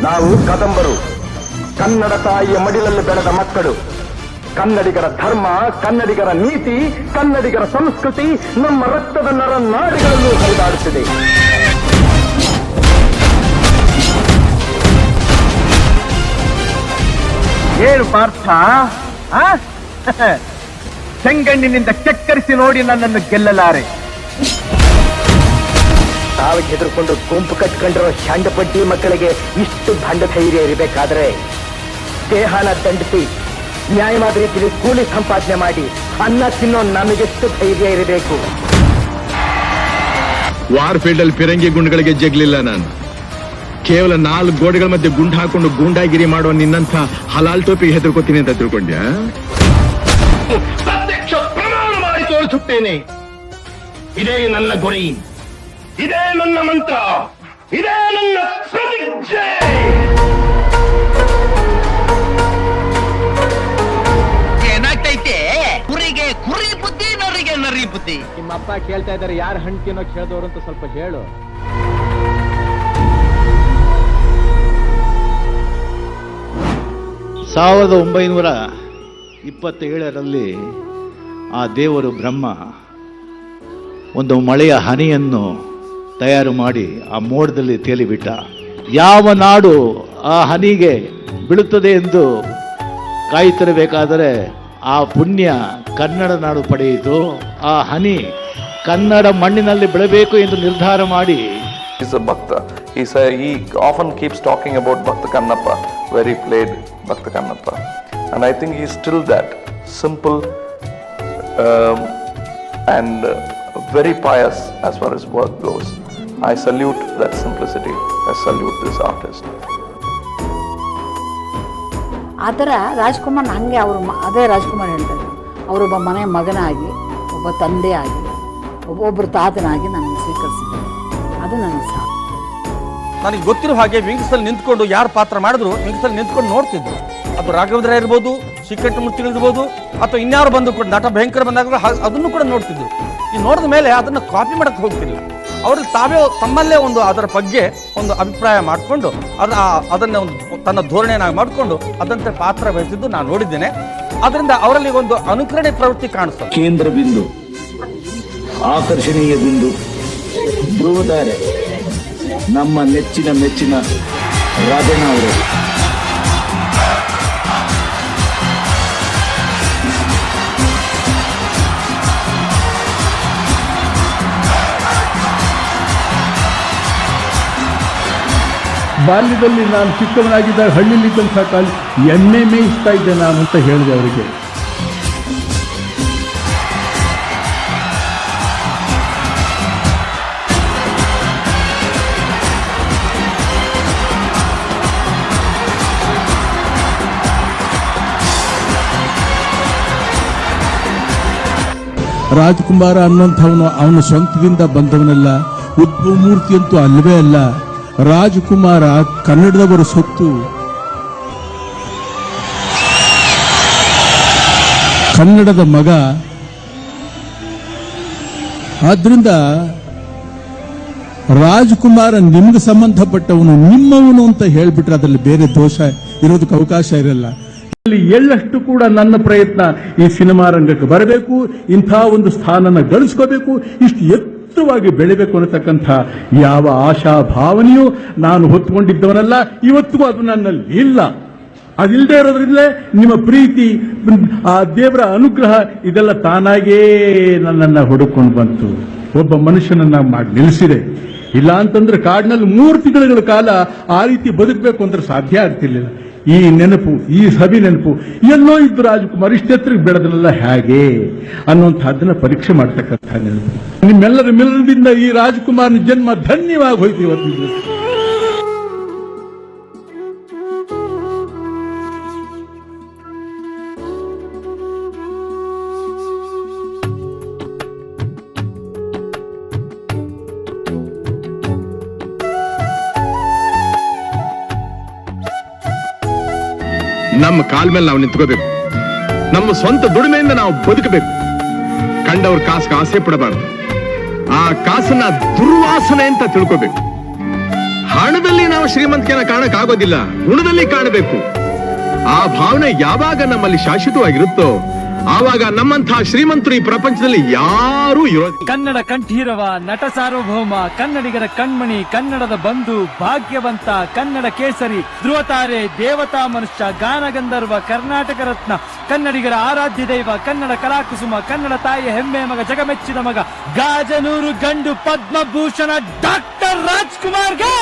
ನಾವು ಕದಂಬರು, ಕನ್ನಡ ತಾಯಿಯ ಮಡಿಲಲ್ಲಿ ಬೆಳೆದ ಮಕ್ಕಳು. ಕನ್ನಡಿಗರ ಧರ್ಮ, ಕನ್ನಡಿಗರ ನೀತಿ, ಕನ್ನಡಿಗರ ಸಂಸ್ಕೃತಿ ನಮ್ಮ ರಕ್ತದ ನರನಾಡಿಗಳಲ್ಲೂ ಹರಿದಾಡುತ್ತಿದೆ. ಏನು ಪಾರ್ಥ, ಚೆಂಗಣ್ಣಿನಿಂದ ಕೆಕ್ಕರಿಸಿ ನೋಡಿ ನನ್ನನ್ನು ಗೆಲ್ಲಲಾರೆ. ತಾವಿಗೆ ಹೆದರ್ಕೊಂಡು ಗುಂಪು ಕಟ್ಕೊಂಡಿರೋ ಶಾಂಡಪಟ್ಟಿ ಮಕ್ಕಳಿಗೆ ಇಷ್ಟು ಭಂಡ ಧೈರ್ಯ ಇರಬೇಕಾದ್ರೆ, ದೇಹನ ದಂಡಿಸಿ ನ್ಯಾಯವಾದ ರೀತಿಯಲ್ಲಿ ಕೂಲಿ ಸಂಪಾದನೆ ಮಾಡಿ ಅನ್ನ ತಿನ್ನೋ ನಮಗೆಷ್ಟು ಧೈರ್ಯ ಇರಬೇಕು. ವಾರ್ಫೀಲ್ಡ್ ಅಲ್ಲಿ ಫಿರಂಗಿ ಗುಂಡುಗಳಿಗೆ ಜಗ್ಲಿಲ್ಲ ನಾನು. ಕೇವಲ 4 ಗೋಡೆಗಳ ಮಧ್ಯೆ ಗುಂಡು ಹಾಕೊಂಡು ಗೂಂಡಾಗಿರಿ ಮಾಡುವ ನಿನ್ನಂಥ ಹಲಾಲ್ ಟೋಪಿಗೆ ಹೆದರ್ಕೋತೀನಿ ಅಂತ ತಿಳ್ಕೊಂಡ್ಯಾ? ಪ್ರತ್ಯಕ್ಷ ಪ್ರಮಾಣ ಮಾಡಿ ತೋರಿಸುತ್ತೇನೆ. ಇದೇ ನನ್ನ ಗುರಿ, ಇದೇ ನನ್ನ ಮಂತ್ರ, ಇದೇ ನನ್ನ ಪ್ರತಿಜ್ಞೆ. ಏನಾಗ್ತೈತೆ? ಕುರಿಗೆ ಕುರಿ ಬುದ್ಧಿ, ನರಿಗೆ ನರಿ ಬುದ್ಧಿ. ನಿಮ್ಮಪ್ಪ ಕೇಳ್ತಾ ಇದ್ದಾರೆ, ಯಾರು ಹಣ್ಣು ತಿನ್ನೋ ಕೇಳಿದವರು ಅಂತ ಸ್ವಲ್ಪ ಹೇಳು. 1927ರಲ್ಲಿ ಆ ದೇವರು ಬ್ರಹ್ಮ ಒಂದು ಮಳೆಯ ಹನಿಯನ್ನು ತಯಾರು ಮಾಡಿ ಆ ಮೋಡದಲ್ಲಿ ತೇಲಿಬಿಟ್ಟ. ಯಾವ ನಾಡು ಆ ಹನಿಗೆ ಬೀಳುತ್ತದೆ ಎಂದು ಕಾಯುತ್ತಿರಬೇಕಾದರೆ ಆ ಪುಣ್ಯ ಕನ್ನಡ ನಾಡು ಪಡೆಯಿತು. ಆ ಹನಿ ಕನ್ನಡ ಮಣ್ಣಿನಲ್ಲಿ ಬೆಳಬೇಕು ಎಂದು ನಿರ್ಧಾರ ಮಾಡಿ. He's a Bhakta. He often keeps talking about Bhakta Kannappa, where he played Bhakta Kannappa. And I think he's still that simple and very pious as far as work goes. I salute that simplicity. I salute this artist. ಆ ಥರ ರಾಜ್ಕುಮಾರ್ ಹಂಗೆ ಅವರು ಅದೇ ರಾಜ್ಕುಮಾರ್ ಹೇಳ್ತಾರೆ, ಅವರೊಬ್ಬ ಮನೆ ಮಗನಾಗಿ, ಒಬ್ಬ ತಂದೆಯಾಗಿ, ಒಬ್ಬೊಬ್ಬರು ತಾತನಾಗಿ ನನಗೆ ಸ್ವೀಕರಿಸಿದ್ದಾರೆ. ಅದು ನನಗೆ ಸಾಕು. ನನಗೆ ಗೊತ್ತಿರೋ ಹಾಗೆ ವಿಂಗ್ಸಲ್ಲಿ ನಿಂತ್ಕೊಂಡು ಯಾರು ಪಾತ್ರ ಮಾಡಿದ್ರು ವಿಂಗ್ಸಲ್ಲಿ ನಿಂತ್ಕೊಂಡು ನೋಡ್ತಿದ್ರು. ಅದು ರಾಘವೇಂದ್ರ ಇರ್ಬೋದು, ಶ್ರೀಕಂಠಮೂರ್ತಿ ಇರ್ಬೋದು, ಅಥವಾ ಇನ್ಯಾರು ಬಂದು ಕೂಡ ನಟ ಭಯಂಕರ ಬಂದಾಗ ಅದನ್ನು ಕೂಡ ನೋಡ್ತಿದ್ರು. ಈ ನೋಡಿದ ಮೇಲೆ ಅದನ್ನು ಕಾಪಿ ಮಾಡಕ್ಕೆ ಹೋಗ್ತಿಲ್ಲ. ಅವ್ರಿಗೆ ತಾವೇ ತಮ್ಮಲ್ಲೇ ಒಂದು ಅದರ ಬಗ್ಗೆ ಒಂದು ಅಭಿಪ್ರಾಯ ಮಾಡಿಕೊಂಡು ಅದನ್ನು ಒಂದು ತನ್ನ ಧೋರಣೆಯನ್ನಾಗಿ ಮಾಡಿಕೊಂಡು ಅದಂತೆ ಪಾತ್ರ ವಹಿಸಿದ್ದು ನಾನು ನೋಡಿದ್ದೇನೆ. ಅದರಿಂದ ಅವರಲ್ಲಿ ಒಂದು ಅನುಕರಣೆ ಪ್ರವೃತ್ತಿ ಕಾಣಿಸ್ತದೆ. ಕೇಂದ್ರ ಬಿಂದು, ಆಕರ್ಷಣೀಯ ಬಿಂದು, ಧ್ರುವತಾರೆ ನಮ್ಮ ಮೆಚ್ಚಿನ ರಾಜಣ್ಣ ಅವರು. ಬಾಲ್ಯದಲ್ಲಿ ನಾನು ಚಿಕ್ಕವನಾಗಿದ್ದಾಗ ಹಳ್ಳಿಲಿದ್ದಂಥ ಕಾಲ ಎಮ್ಮೆ ಮೇಯಿಸ್ತಾ ಇದ್ದೆ ನಾನು ಅಂತ ಹೇಳಿದೆ ಅವರಿಗೆ. ರಾಜ್ಕುಮಾರ ಅನ್ನೋಂಥವನು ಅವನ ಸ್ವಂತದಿಂದ ಬಂದವನಲ್ಲ, ಉದ್ಭವ ಮೂರ್ತಿ ಅಂತೂ ಅಲ್ಲವೇ ಅಲ್ಲ. ರಾಜ್ಕುಮಾರ ಕನ್ನಡದವರ ಸೊತ್ತು, ಕನ್ನಡದ ಮಗ. ಆದ್ರಿಂದ ರಾಜ್ಕುಮಾರ ನಿಮ್ಗೆ ಸಂಬಂಧಪಟ್ಟವನು, ನಿಮ್ಮವನು ಅಂತ ಹೇಳ್ಬಿಟ್ರೆ ಅದರಲ್ಲಿ ಬೇರೆ ದೋಷ ಇರೋದಕ್ಕೆ ಅವಕಾಶ ಇರಲ್ಲ. ಎಳ್ಳಷ್ಟು ಕೂಡ ನನ್ನ ಪ್ರಯತ್ನ ಈ ಸಿನಿಮಾ ರಂಗಕ್ಕೆ ಬರಬೇಕು, ಇಂಥ ಒಂದು ಸ್ಥಾನನ ಗಳಿಸ್ಕೋಬೇಕು, ಇಷ್ಟು ಎತ್ತರವಾಗಿ ಬೆಳಿಬೇಕು ಅನ್ನತಕ್ಕಂಥ ಯಾವ ಆಶಾ ಭಾವನೆಯೂ ನಾನು ಹೊತ್ತುಕೊಂಡಿದ್ದವನಲ್ಲ. ಇವತ್ತಿಗೂ ಅದು ನನ್ನಲ್ಲಿ ಇಲ್ಲ. ಅದಿಲ್ಲದೆ ಇರೋದ್ರಿಂದಲೇ ನಿಮ್ಮ ಪ್ರೀತಿ, ಆ ದೇವರ ಅನುಗ್ರಹ ಇದೆಲ್ಲ ತಾನಾಗೇ ನನ್ನನ್ನು ಹುಡುಕೊಂಡು ಬಂತು, ಒಬ್ಬ ಮನುಷ್ಯನನ್ನ ಮಾಡಿ ನಿಲ್ಲಿಸಿದೆ. ಇಲ್ಲ ಅಂತಂದ್ರೆ ಕಾಡಿನಲ್ಲಿ 3 ತಿಂಗಳ ಕಾಲ ಆ ರೀತಿ ಬದುಕಬೇಕು ಅಂದ್ರೆ ಸಾಧ್ಯ ಆಗ್ತಿರ್ಲಿಲ್ಲ. ಈ ನೆನಪು, ಈ ಸವಿ ನೆನಪು ಎಲ್ಲೋ ಇದ್ದು ರಾಜ್ಕುಮಾರ್ ಇಷ್ಟೆತ್ತರಿಗೆ ಬೆಳೆದಲ್ಲ ಹೇಗೆ ಅನ್ನುವಂಥದ್ದನ್ನ ಪರೀಕ್ಷೆ ಮಾಡ್ತಕ್ಕಂಥ ನೆನಪು. ನಿಮ್ಮೆಲ್ಲರ ಮಿಲನದಿಂದ ಈ ರಾಜ್ಕುಮಾರ್ನ ಜನ್ಮ ಧನ್ಯವಾಗಿ ಹೋಯ್ತು ಇವತ್ತು. ನಮ್ಮ ಕಾಲ ಮೇಲೆ ನಾವು ನಿಂತ್ಕೋಬೇಕು. ನಮ್ಮ ಸ್ವಂತ ದುಡಿಮೆಯಿಂದ ನಾವು ಬದುಕಬೇಕು. ಕಂಡವ್ರ ಕಾಸಿಗೆ ಆಸೆ ಪಡಬಾರ್ದು. ಆ ಕಾಸನ್ನ ದುರ್ವಾಸನೆ ಅಂತ ತಿಳ್ಕೋಬೇಕು. ಹಣದಲ್ಲಿ ನಾವು ಶ್ರೀಮಂತಿಕೆನ ಕಾಣಕ್ ಆಗೋದಿಲ್ಲ, ಗುಣದಲ್ಲಿ ಕಾಣಬೇಕು. ಆ ಭಾವನೆ ಯಾವಾಗ ನಮ್ಮಲ್ಲಿ ಶಾಶ್ವತವಾಗಿರುತ್ತೋ ಆವಾಗ ನಮ್ಮಂತಹ ಶ್ರೀಮಂತರು ಈ ಪ್ರಪಂಚದಲ್ಲಿ ಯಾರೂ ಇರೋದಿಲ್ಲ. ಕನ್ನಡ ಕಂಠೀರವ, ನಟ ಸಾರ್ವಭೌಮ, ಕನ್ನಡಿಗರ ಕಣ್ಮಣಿ, ಕನ್ನಡದ ಬಂಧು, ಭಾಗ್ಯವಂತ, ಕನ್ನಡ ಕೇಸರಿ, ಧ್ರುವತಾರೆ, ದೇವತಾ ಮನುಷ್ಯ, ಗಾನಗಂಧರ್ವ, ಕರ್ನಾಟಕ ರತ್ನ, ಕನ್ನಡಿಗರ ಆರಾಧ್ಯ ದೈವ, ಕನ್ನಡ ಕಲಾಕುಸುಮ, ಕನ್ನಡ ತಾಯಿಯ ಹೆಮ್ಮೆ ಮಗ, ಜಗಮೆಚ್ಚಿದ ಮಗ, ಗಾಜನೂರು ಗಂಡು, ಪದ್ಮಭೂಷಣ ಡಾಕ್ಟರ್ ರಾಜ್ಕುಮಾರ್ ಗೆ